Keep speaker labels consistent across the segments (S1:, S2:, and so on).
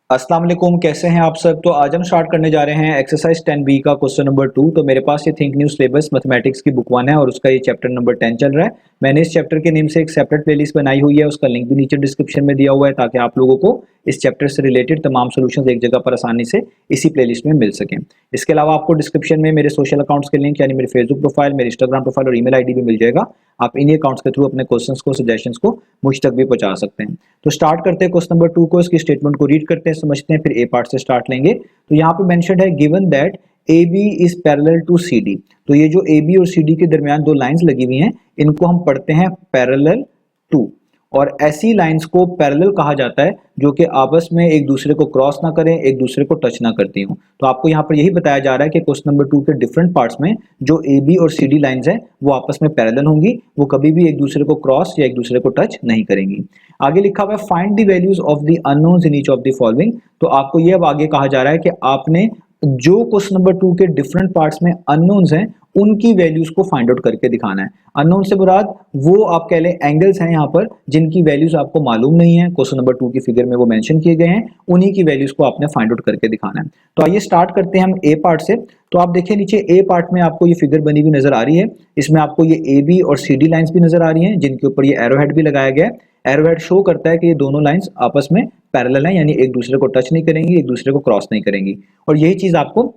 S1: अस्सलाम वालेकुम, कैसे हैं आप सब। तो आज हम स्टार्ट करने जा रहे हैं एक्सरसाइज 10 बी का क्वेश्चन नंबर 2। तो मेरे पास ये थिंक न्यू सिलेबस मैथमेटिक्स की बुक 1 है और उसका ये चैप्टर नंबर 10 चल रहा है। मैंने इस चैप्टर के नेम से एक सेपरेट प्लेलिस्ट बनाई हुई है, उसका लिंक भी नीचे डिस्क्रिप्शन में दिया हुआ है ताकि आप लोगों को इस चैप्टर से रिलेटेड तमाम सोल्यूशन एक जगह पर आसानी से इसी प्लेलिस्ट में मिल सकें। इसके अलावा आपको डिस्क्रिप्शन में मेरे सोशल अकाउंट्स के लिंक यानी मेरे फेसबुक प्रोफाइल, मेरे इंस्टाग्राम प्रोफाइल और ईमेल आईडी भी मिल जाएगा। आप इन्हीं अकाउंट्स के थ्रू अपने क्वेश्चंस को, सजेशंस को मुझ तक भी पहुंचा सकते हैं। तो स्टार्ट करते हैं क्वेश्चन नंबर 2 को, इसकी स्टेटमेंट को रीड करते हैं, समझते हैं, फिर ए पार्ट से स्टार्ट लेंगे। तो यहाँ पे मेंशन्ड है given that A B is parallel to C D. तो ये जो ए बी और सी डी के दरमियान दो लाइंस लगी हुई हैं, इनको हम पढ़ते हैं पैरेलल टू। और ऐसी लाइंस को पैरेलल कहा जाता है जो कि आपस में एक दूसरे को क्रॉस ना करें, एक दूसरे को टच ना करती हूँ। तो आपको यहाँ पर यही बताया जा रहा है कि क्वेश्चन नंबर 2 के डिफरेंट पार्ट्स में जो ए बी और सी डी लाइंस हैं वो आपस में पैरेलल होंगी, वो कभी भी एक दूसरे को क्रॉस या एक दूसरे को टच नहीं करेंगी। आगे लिखा हुआ है find the values of the unknowns in each of the following. तो आपको ये अब आगे कहा जा रहा है कि आपने जो क्वेश्चन नंबर 2 के डिफरेंट पार्ट्स में अननोन्स हैं उनकी वैल्यूज को फाइंड आउट करके दिखाना है। अननोन से मुराद वो आप कह लें एंगल्स हैं यहाँ पर जिनकी वैल्यूज आपको मालूम नहीं है, क्वेश्चन नंबर 2 की फिगर में वो मेंशन किए गए हैं, उन्हीं की वैल्यूज को आपने फाइंड आउट करके दिखाना है। तो आइए स्टार्ट करते हैं हम ए पार्ट से। तो आप देखिए नीचे ए पार्ट में आपको ये फिगर बनी हुई नजर आ रही है, इसमें आपको ये ए बी और सी डी लाइंस भी नजर आ रही हैं जिनके ऊपर ये एरोहेड भी लगाया गया है। एरोहेड शो करता है कि ये दोनों लाइंस आपस में पैरेलल हैं, यानी एक दूसरे को टच नहीं करेंगी, एक दूसरे को क्रॉस नहीं करेंगी। और यही चीज आपको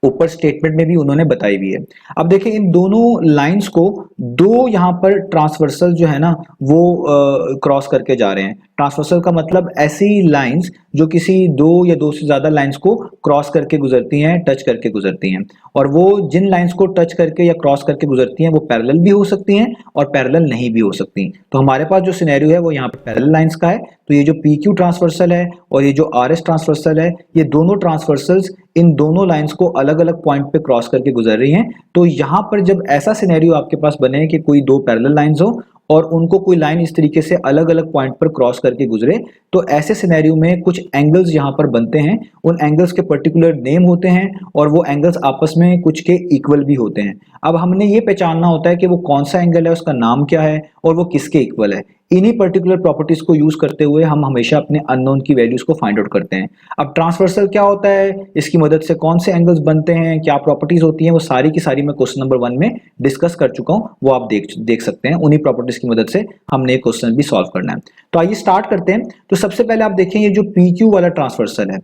S1: ऊपर स्टेटमेंट में भी उन्होंने बताई हुई है। अब देखिए इन दोनों लाइंस को दो यहाँ पर ट्रांसवर्सल जो है ना वो क्रॉस करके जा रहे हैं। ट्रांसवर्सल का मतलब ऐसी लाइंस जो किसी दो या दो से ज्यादा लाइंस को क्रॉस करके गुजरती हैं, टच करके गुजरती हैं। और वो जिन लाइंस को टच करके या क्रॉस करके गुजरती हैं वो पैरेलल भी हो सकती हैं और पैरेलल नहीं भी हो सकती। तो हमारे पास जो सिनेरियो है वो यहाँ पर पैरेलल लाइंस का है। तो ये जो पी क्यू ट्रांसवर्सल है और ये जो आर एस ट्रांसवर्सल है, ये दोनों ट्रांसवर्सल्स इन दोनों लाइंस को अलग अलग पॉइंट पे क्रॉस करके गुजर रही हैं। तो यहाँ पर जब ऐसा सिनेरियो आपके पास बने कि कोई दो पैरेलल लाइंस हो और उनको कोई लाइन इस तरीके से अलग अलग पॉइंट पर क्रॉस करके गुजरे, तो ऐसे सिनेरियो में कुछ एंगल्स यहाँ पर बनते हैं। उन एंगल्स के पर्टिकुलर नेम होते हैं और वो एंगल्स आपस में कुछ के इक्वल भी होते हैं। अब हमने ये पहचानना होता है कि वो कौन सा एंगल है, उसका नाम क्या है और वो किसके इक्वल है। इन्हीं पर्टिकुलर प्रॉपर्टीज को यूज करते हुए हम हमेशा अपने अननोन की वैल्यूज को फाइंड आउट करते हैं। अब ट्रांसवर्सल क्या होता है, इसकी मदद से कौन से एंगल्स बनते हैं, क्या प्रॉपर्टीज होती हैं, वो सारी की सारी मैं क्वेश्चन नंबर 1 में डिस्कस कर चुका हूं, वो आप देख सकते हैं। उन्हीं प्रॉपर्टीज की मदद से हमने ये क्वेश्चन भी सॉल्व करना है। तो आइए स्टार्ट करते हैं। तो सबसे पहले आप देखें ये जो पी क्यू वाला ट्रांसवर्सल है,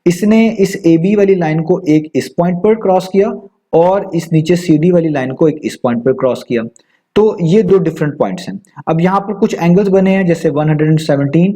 S1: इसने इस ए बी वाली लाइन को एक इस पॉइंट पर क्रॉस किया और इस नीचे सी डी वाली लाइन को एक इस पॉइंट पर क्रॉस किया। तो ये दो डिफरेंट पॉइंट्स हैं। अब यहाँ पर कुछ एंगल्स बने हैं जैसे 117,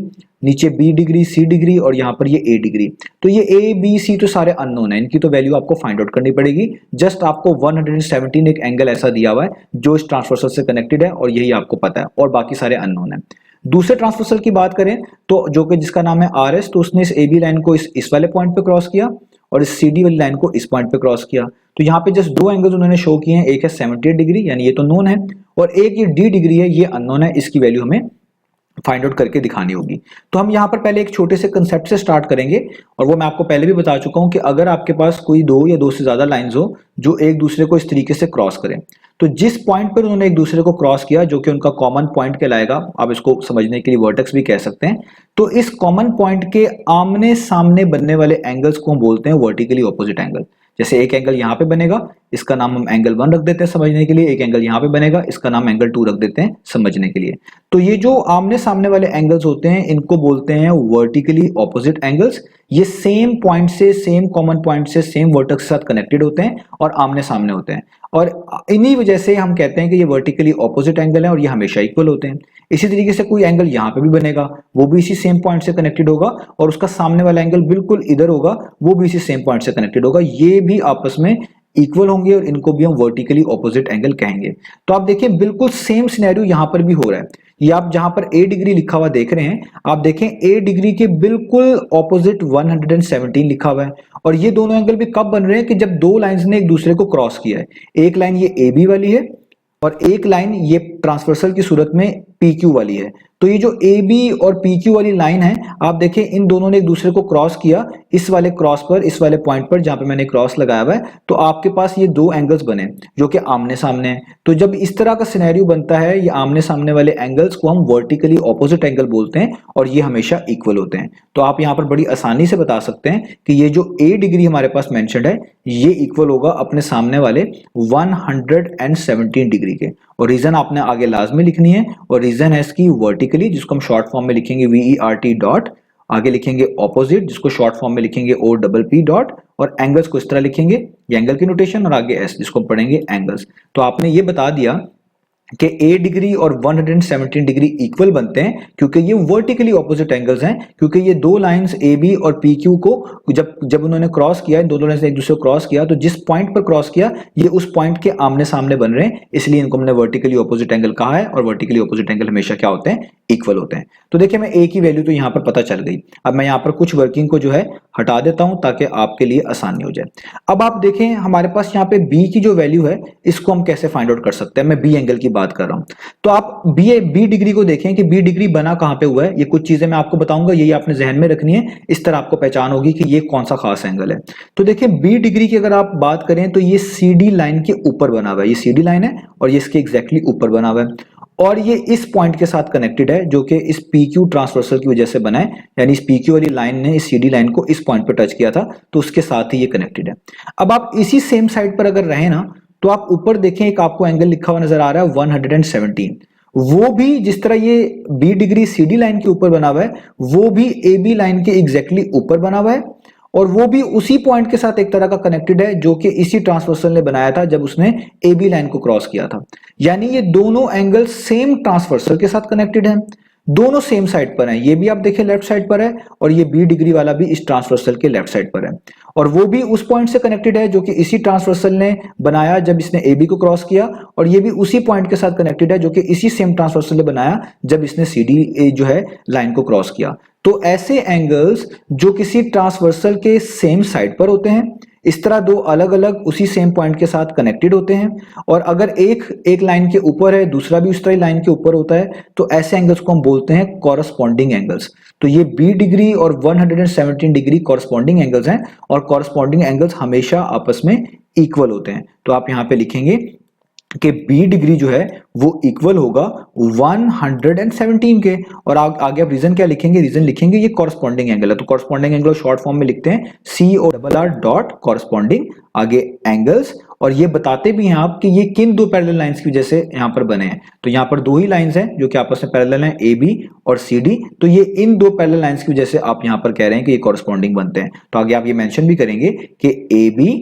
S1: नीचे बी डिग्री, सी डिग्री और यहाँ पर ये ए डिग्री। तो ये ए बी सी तो सारे अननोन है, इनकी तो वैल्यू आपको फाइंड आउट करनी पड़ेगी। जस्ट आपको 117 एक एंगल ऐसा दिया हुआ है जो इस ट्रांसवर्सल से कनेक्टेड है और यही आपको पता है, और बाकी सारे अननोन है। दूसरे ट्रांसवर्सल की बात करें तो जो कि जिसका नाम है आर एस, तो उसने इस ए बी लाइन को इस वाले पॉइंट पे क्रॉस किया और इस सी डी वाली लाइन को इस पॉइंट पे क्रॉस किया। तो यहाँ पे जस्ट दो एंगल्स उन्होंने शो किए हैं, एक है 78 डिग्री यानी ये तो नोन है, और एक ये डी डिग्री है, ये अननोन है, इसकी वैल्यू हमें फाइंड आउट करके दिखानी होगी। तो हम यहाँ पर पहले एक छोटे से कंसेप्ट से स्टार्ट करेंगे, और वो मैं आपको पहले भी बता चुका हूँ कि अगर आपके पास कोई दो या दो से ज्यादा लाइंस हो जो एक दूसरे को इस तरीके से क्रॉस करें, तो जिस पॉइंट पर उन्होंने एक दूसरे को क्रॉस किया जो कि उनका कॉमन पॉइंट कहलाएगा, आप इसको समझने के लिए वर्टेक्स भी कह सकते हैं, तो इस कॉमन पॉइंट के आमने सामने बनने वाले एंगल्स को हम बोलते हैं वर्टिकली ऑपोजिट एंगल। जैसे एक एंगल यहाँ पे बनेगा, इसका नाम हम एंगल 1 रख देते हैं समझने के लिए, एक एंगल यहाँ पे बनेगा, इसका नाम एंगल 2 रख देते हैं समझने के लिए। तो ये जो आमने सामने वाले एंगल्स होते हैं इनको बोलते हैं वर्टिकली ऑपोजिट एंगल्स। ये सेम पॉइंट से, सेम कॉमन पॉइंट से, सेम वर्टेक्स के साथ कनेक्टेड होते हैं और आमने सामने होते हैं, और इन्हीं वजह से हम कहते हैं कि ये वर्टिकली ऑपोजिट एंगल है और ये हमेशा इक्वल होते हैं। इसी तरीके से कोई एंगल यहाँ पे भी बनेगा, वो भी इसी सेम पॉइंट से कनेक्टेड होगा, और उसका सामने वाला एंगल बिल्कुल इधर होगा, वो भी इसी सेम पॉइंट से कनेक्टेड होगा, ये भी आपस में इक्वल होंगे और इनको भी हम वर्टिकली ऑपोजिट एंगल कहेंगे। तो आप देखिए बिल्कुल सेम सिनेरियो यहाँ पर भी हो रहा है। ये आप जहां पर ए डिग्री लिखा हुआ देख रहे हैं, आप देखें ए डिग्री के बिल्कुल ऑपोजिट 117 लिखा हुआ है, और ये दोनों एंगल भी कब बन रहे हैं कि जब दो लाइंस ने एक दूसरे को क्रॉस किया है। एक लाइन ये ए बी वाली है और एक लाइन ये ट्रांसवर्सल की सूरत में PQ वाली है। तो ये जो AB और PQ वाली लाइन है, आप देखें इन दोनों ने एक दूसरे को क्रॉस किया इस वाले क्रॉस पर, इस वाले पॉइंट पर जहां पे मैंने क्रॉस लगाया हुआ है, तो आपके पास ये दो एंगल्स बने जो कि आमने सामने हैं। तो जब इस तरह का सिनेरियो बनता है, ये आमने सामने वाले एंगल्स को हम वर्टिकली ऑपोजिट एंगल बोलते हैं और ये हमेशा इक्वल होते हैं। तो आप यहाँ पर बड़ी आसानी से बता सकते हैं कि ये जो A डिग्री हमारे पास मेंशन्ड है, ये इक्वल होगा अपने सामने वाले 117 डिग्री के। और रीजन आपने आगे लाजमी लिखनी है, और रीजन है इसकी वर्टिकली, जिसको हम शॉर्ट फॉर्म में लिखेंगे VERT डॉट, आगे लिखेंगे ऑपोजिट जिसको शॉर्ट फॉर्म में लिखेंगे OPP डॉट, और एंगल्स को इस तरह लिखेंगे, ये एंगल की नोटेशन, और आगे S जिसको पढ़ेंगे एंगल्स। तो आपने ये बता दिया कि A डिग्री और 117 डिग्री इक्वल बनते हैं क्योंकि ये वर्टिकली ऑपोजिट एंगल्स हैं, क्योंकि ये दो लाइंस AB और PQ को जब उन्होंने क्रॉस किया, इन दोनों लाइंस ने एक दूसरे को क्रॉस किया, तो जिस पॉइंट पर क्रॉस किया ये उस पॉइंट के आमने सामने बन रहे हैं, इसलिए इनको हमने वर्टिकली ऑपोजिट एंगल कहा है। और वर्टिकली ऑपोजिट एंगल हमेशा क्या होते हैं, इक्वल होते हैं। तो देखिए मैं A की वैल्यू तो यहाँ पर पता चल गई। अब मैं यहाँ पर कुछ वर्किंग को जो है हटा देता हूं ताकि आपके लिए आसानी हो जाए। अब आप देखें हमारे पास यहाँ पे B की जो वैल्यू है, इसको हम कैसे फाइंड आउट कर सकते हैं। मैं B एंगल की बात कर रहा हूं, तो आप B डिग्री को देखें कि B डिग्री बना कहां पे हुआ है। ये कुछ चीजें मैं आपको बताऊंगा, यही आपने जहन में रखनी है, इस तरह आपको पहचान होगी कि ये कौन सा खास एंगल है। तो देखिए B डिग्री की अगर आप बात करें तो ये CD लाइन के ऊपर बना हुआ है, ये CD लाइन है और ये इसके एग्जैक्टली ऊपर बना हुआ है, और ये इस पॉइंट के साथ कनेक्टेड है जो कि इस PQ ट्रांसवर्सल की वजह से बना है, यानी इस PQ वाली लाइन ने इस CD लाइन को इस पॉइंट पर टच किया था, तो उसके साथ ही ये कनेक्टेड है। अब आप इसी सेम साइड पर अगर रहे ना, तो आप ऊपर देखें एक आपको एंगल लिखा हुआ नजर आ रहा है 117, वो भी जिस तरह ये B डिग्री CD लाइन के ऊपर बना हुआ है, वो भी AB लाइन के एग्जैक्टली ऊपर बना हुआ है, और वो भी उसी पॉइंट के साथ एक तरह का कनेक्टेड है जो कि इसी ट्रांसवर्सल ने बनाया था जब उसने AB लाइन को क्रॉस किया था। यानी ये दोनों एंगल सेम ट्रांसवर्सल के साथ कनेक्टेड हैं, दोनों सेम साइड पर हैं। ये भी आप देखें लेफ्ट साइड पर है, और ये B डिग्री वाला भी इस ट्रांसवर्सल के लेफ्ट साइड पर है, और वो भी उस पॉइंट से कनेक्टेड है जो कि इसी ट्रांसवर्सल ने बनाया जब इसने AB को क्रॉस किया, और ये भी उसी पॉइंट के साथ कनेक्टेड है जो कि इसी सेम ट्रांसवर्सल ने बनाया जब इसने CD जो है लाइन को क्रॉस किया। तो ऐसे एंगल्स जो किसी ट्रांसवर्सल के सेम साइड पर होते हैं, इस तरह दो अलग अलग उसी सेम पॉइंट के साथ कनेक्टेड होते हैं, और अगर एक लाइन के ऊपर है दूसरा भी उस तरह लाइन के ऊपर होता है, तो ऐसे एंगल्स को हम बोलते हैं कॉरस्पॉन्डिंग एंगल्स। तो ये B डिग्री और 117 डिग्री कॉरस्पॉन्डिंग एंगल्स हैं, और कॉरस्पॉन्डिंग एंगल्स हमेशा आपस में इक्वल होते हैं। तो आप यहां पे लिखेंगे कि B डिग्री जो है वो इक्वल होगा 117 के, और आगे आप रीजन क्या लिखेंगे, रीजन लिखेंगे ये कॉरस्पॉन्डिंग एंगल है। तो कॉरस्पॉन्डिंग एंगल शॉर्ट फॉर्म में लिखते हैं CORR डॉट कॉरस्पॉन्डिंग, आगे एंगल्स, और ये बताते भी हैं आप कि ये किन दो पैरेलल लाइंस की वजह से यहाँ पर बने हैं। तो यहाँ पर दो ही लाइंस हैं जो कि आपस में पैरेलल हैं, AB और CD, तो ये इन दो पैरेलल लाइंस की वजह से आप यहाँ पर कह रहे हैं कि ये कॉरस्पॉन्डिंग बनते हैं। तो आगे आप ये मेंशन भी करेंगे कि AB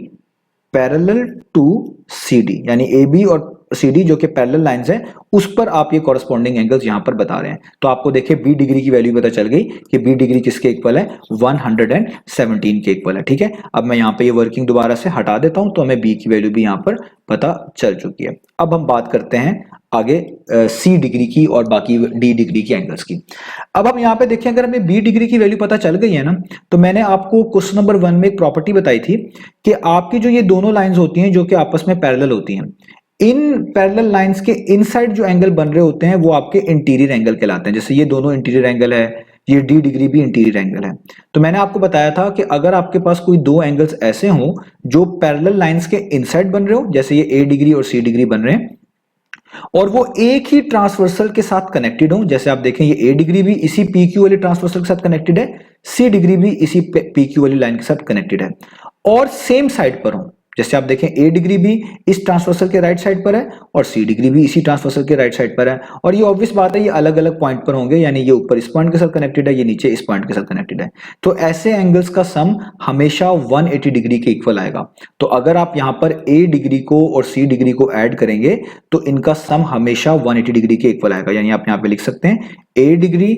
S1: पैरेलल टू CD, यानी AB और CD जो कि पैरेलल लाइंस हैं, उस पर आप ये कॉरस्पॉन्डिंग एंगल्स यहां पर बता रहे हैं। तो आपको देखिए B डिग्री की वैल्यू पता चल गई कि B डिग्री किसके इक्वल है, 117 के इक्वल है। ठीक है, अब मैं यहां पे ये वर्किंग दोबारा से हटा देता हूं, तो हमें B की वैल्यू भी यहां पर पता चल चुकी है। अब हम बात करते हैं आगे C डिग्री की और बाकी D डिग्री की एंगल्स की। अब हम यहाँ पे देखें, अगर हमें B डिग्री की वैल्यू पता चल गई है ना, तो मैंने आपको क्वेश्चन नंबर 1 में एक प्रॉपर्टी बताई थी कि आपकी जो ये दोनों लाइंस होती हैं जो कि आपस में पैरेलल होती हैं, इन पैरेलल लाइंस के इनसाइड जो एंगल बन रहे होते हैं वो आपके इंटीरियर एंगल कहलाते हैं। जैसे ये दोनों इंटीरियर एंगल है, ये D डिग्री भी इंटीरियर एंगल है। तो मैंने आपको बताया था कि अगर आपके पास कोई दो एंगल्स ऐसे हों जो पैरेलल लाइंस के इनसाइड बन रहे हो, जैसे ये A डिग्री और C डिग्री बन रहे हैं, और वो एक ही ट्रांसवर्सल के साथ कनेक्टेड हो, जैसे आप देखें ये A डिग्री भी इसी PQ वाली ट्रांसवर्सल के साथ कनेक्टेड है, C डिग्री भी इसी PQ वाली लाइन के साथ कनेक्टेड है, और सेम साइड पर हो, जैसे आप देखें A डिग्री भी इस ट्रांसवर्सल के राइट साइड पर है और C डिग्री भी इसी ट्रांसवर्सल के राइट साइड पर है, और ये ऑब्वियस बात है ये अलग अलग पॉइंट पर होंगे, यानी ये ऊपर इस पॉइंट के साथ कनेक्टेड है, ये नीचे इस पॉइंट के साथ कनेक्टेड है। तो ऐसे एंगल्स का सम हमेशा 180 डिग्री के इक्वल आएगा। तो अगर आप यहाँ पर A डिग्री को और C डिग्री को ऐड करेंगे तो इनका सम हमेशा 180 डिग्री के इक्वल आएगा। यानी आप यहाँ पे लिख सकते हैं A degree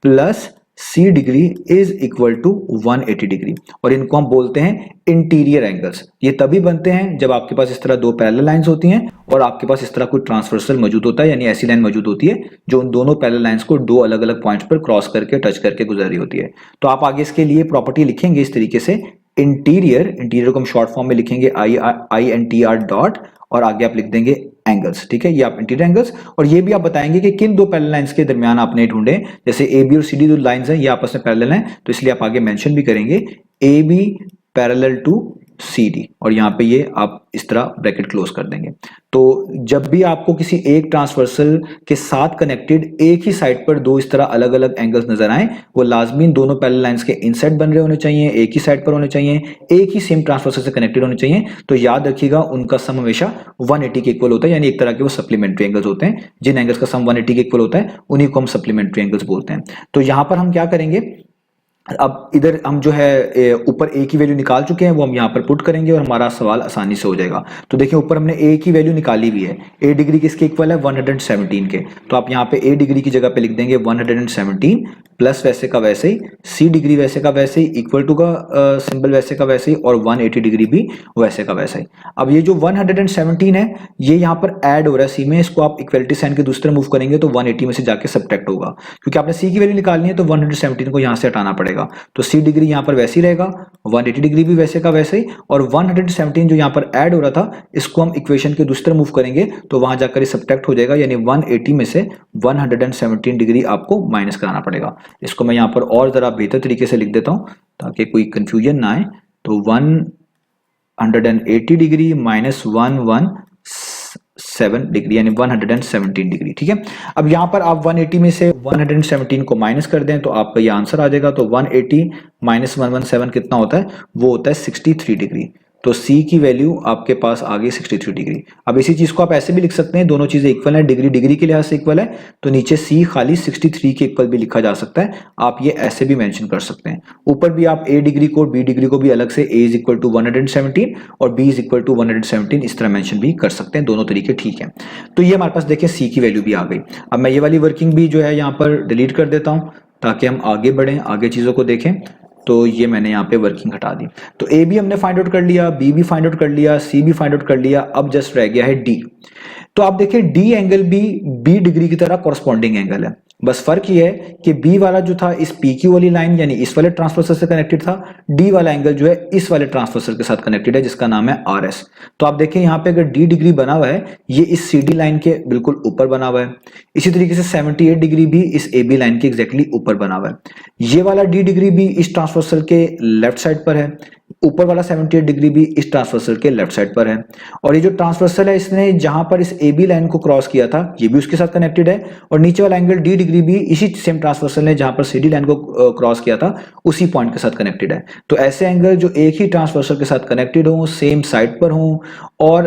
S1: plus C degree is equal to 180 degree, और इनको हम बोलते हैं इंटीरियर एंगल्स। ये तभी बनते हैं जब आपके पास इस तरह दो पैरेलल लाइंस होती हैं और आपके पास इस तरह कोई ट्रांसवर्सल मौजूद होता है, यानी ऐसी लाइन मौजूद होती है जो उन दोनों पैरेलल लाइंस को दो अलग अलग पॉइंट्स पर क्रॉस करके टच करके गुजर रही होती है। तो आप आगे इसके लिए प्रॉपर्टी लिखेंगे इस तरीके से, इंटीरियर को हम शॉर्ट फॉर्म में लिखेंगे INTR डॉट, और आगे आप लिख देंगे एंगल्स, ठीक है, ये आप इंटीरियर एंगल्स। और ये भी आप बताएंगे कि किन दो पैरेलल लाइंस के दरमियान आपने ढूंढे, जैसे ए बी और सी डी जो लाइंस हैं ये आपस में पैरेलल हैं, तो इसलिए आप आगे मेंशन भी करेंगे A B parallel to C D, और यहाँ पे ये आप इस तरह ब्रैकेट क्लोज कर देंगे। तो जब भी आपको किसी एक ट्रांसवर्सल के साथ कनेक्टेड एक ही साइड पर दो इस तरह अलग अलग एंगल्स नजर आए, वो लाजमी दोनों पैरेलल लाइंस के इनसाइड बन रहे होने चाहिए, एक ही साइड पर होने चाहिए, एक ही सेम ट्रांसवर्सल से कनेक्टेड होने चाहिए। तो याद रखिएगा उनका सम हमेशा 180 के इक्वल होता है, यानी एक तरह के वो सप्लीमेंट्री एंगल्स होते हैं। जिन एंगल्स का सम 180 के इक्वल होता है उन्हीं को हम सप्लीमेंट्री एंगल्स बोलते हैं। तो यहां पर हम क्या करेंगे, अब इधर हम जो है ऊपर ए की वैल्यू निकाल चुके हैं, वो हम यहाँ पर पुट करेंगे और हमारा सवाल आसानी से हो जाएगा। तो देखिए ऊपर हमने ए की वैल्यू निकाली हुई है, ए डिग्री किसके इक्वल है 117 के, तो आप यहाँ पे ए डिग्री की जगह पे लिख देंगे 117 प्लस वैसे का वैसे ही, सी डिग्री वैसे का वैसे ही, इक्वल टू का सिंबल वैसे का वैसे ही, और 180 डिग्री भी वैसे का वैसे ही। अब ये जो 117 है ये यहाँ पर ऐड हो रहा है सी में, इसको आप इक्वलिटी साइन के दूसरे मूव करेंगे तो 180 में से जाके सब्ट्रैक्ट होगा, क्योंकि आपने सी की वैल्यू निकालनी है तो 117 को यहाँ से हटाना पड़ेगा। तो सी डिग्री यहाँ पर वैसे ही रहेगा, 180 डिग्री भी वैसे का वैसे ही, और 117 जो यहाँ पर ऐड हो रहा था इसको हम इक्वेशन के दूसरे मूव करेंगे तो वहां जाकर सब्ट्रैक्ट हो जाएगा, यानी 180 में से 117 डिग्री आपको माइनस कराना पड़ेगा। इसको मैं यहाँ पर और जरा बेहतर तरीके से लिख देता हूं ताकि कोई कंफ्यूजन ना आए। तो 180 डिग्री माइनस 117 डिग्री यानी 117 डिग्री, ठीक है। अब यहां पर आप 180 में से 117 को माइनस कर दें तो आपका ये आंसर आ जाएगा। तो 180 माइनस 117 कितना होता है, वो होता है 63 डिग्री। तो C की वैल्यू आपके पास आ गई 63 डिग्री। अब इसी चीज को आप ऐसे भी लिख सकते हैं, दोनों चीजें इक्वल है, डिग्री डिग्री के लिहाज से इक्वल है, तो नीचे C खाली 63 के इक्वल भी लिखा जा सकता है, आप ये ऐसे भी मेंशन कर सकते हैं। ऊपर भी आप A डिग्री को B डिग्री को भी अलग से A इज इक्वल टू 117 और B इज इक्वल टू 117 इस तरह मेंशन भी कर सकते हैं, दोनों तरीके ठीक है। तो ये हमारे पास देखिए C की वैल्यू भी आ गई। अब मैं ये वाली वर्किंग भी जो है यहाँ पर डिलीट कर देता हूँ ताकि हम आगे बढ़ें, आगे चीजों को देखें। तो ये मैंने यहाँ पे वर्किंग हटा दी। तो ए भी हमने फाइंड आउट कर लिया, बी भी फाइंड आउट कर लिया, सी भी फाइंड आउट कर लिया, अब जस्ट रह गया है डी। तो आप देखिए डी एंगल भी बी डिग्री की तरह कॉरस्पॉन्डिंग एंगल है, बस फर्क ये है कि बी वाला जो था इस पी क्यू वाली लाइन यानी इस वाले ट्रांसवर्सल से कनेक्टेड था, डी वाला एंगल जो है इस वाले ट्रांसवर्सल के साथ कनेक्टेड है जिसका नाम है आर एस। तो आप देखें यहाँ पे अगर डी डिग्री बना हुआ है ये इस सी डी लाइन के बिल्कुल ऊपर बना हुआ है, इसी तरीके से 78 डिग्री भी इस ए बी लाइन के एग्जैक्टली ऊपर बना हुआ है। ये वाला डी डिग्री भी इस ट्रांसवर्सल के लेफ्ट साइड पर है, ऊपर वाला 78 डिग्री भी इस ट्रांसवर्सल के लेफ्ट साइड पर है, और ये जो ट्रांसवर्सल है इसने जहां पर इस ए बी लाइन को क्रॉस किया था ये भी उसके साथ कनेक्टेड है, और नीचे वाला एंगल डी डिग्री भी इसी सेम ट्रांसवर्सल ने जहां पर सी डी लाइन को क्रॉस किया था उसी पॉइंट के साथ कनेक्टेड है। तो ऐसे एंगल जो एक ही ट्रांसवर्सल के साथ कनेक्टेड हो, सेम साइड पर हो, और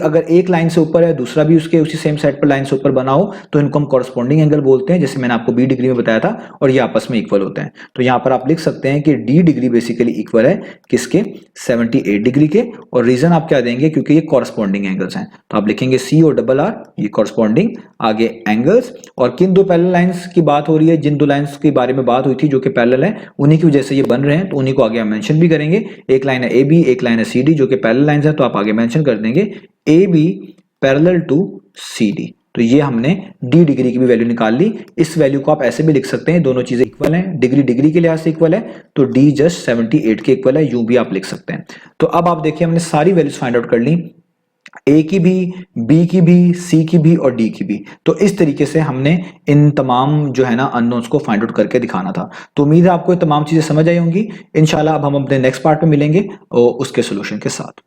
S1: अगर एक लाइन से ऊपर है दूसरा भी उसके उसी सेम साइड पर लाइन से ऊपर बना हो तो इनको हम कॉरस्पॉन्डिंग एंगल बोलते हैं, जैसे मैंने आपको बी डिग्री में बताया था, और ये आपस में इक्वल होते हैं। तो यहां पर आप लिख सकते हैं कि डी डिग्री बेसिकली इक्वल है किसके, 78 डिग्री के, और रीजन आप क्या देंगे क्योंकि ये कॉरस्पॉन्डिंग एंगल्स हैं, तो आप लिखेंगे सी और डबल आर, ये कॉरस्पॉन्डिंग आगे एंगल्स। और किन दो पैरेलल लाइंस की बात हो रही है, जिन दो लाइंस के बारे में बात हुई थी जो कि पैरेलल है उन्हीं की वजह से ये बन रहे हैं, तो उन्हीं को आगे हम मेंशन भी करेंगे। एक लाइन है ए बी, एक लाइन है सी डी जो कि पैरेलल लाइंस है, तो आप आगे मेंशन कर देंगे A B parallel to C D. तो ये हमने डी डिग्री की भी वैल्यू निकाल ली। इस वैल्यू को आप ऐसे भी लिख सकते हैं, दोनों चीजें इक्वल हैं, डिग्री डिग्री के लिहाज से इक्वल है, तो डी जस्ट 78 के इक्वल है, यूं भी आप लिख सकते हैं। तो अब आप देखिए हमने सारी वैल्यूज फाइंड आउट कर ली, ए की भी, बी की भी, सी की भी और डी की भी। तो इस तरीके से हमने इन तमाम जो है ना अननोन्स को फाइंड आउट करके दिखाना था। तो उम्मीद है आपको ये तमाम चीजें समझ आई होंगी। इंशाल्लाह अब हम अपने नेक्स्ट पार्ट में मिलेंगे और उसके सोल्यूशन के साथ।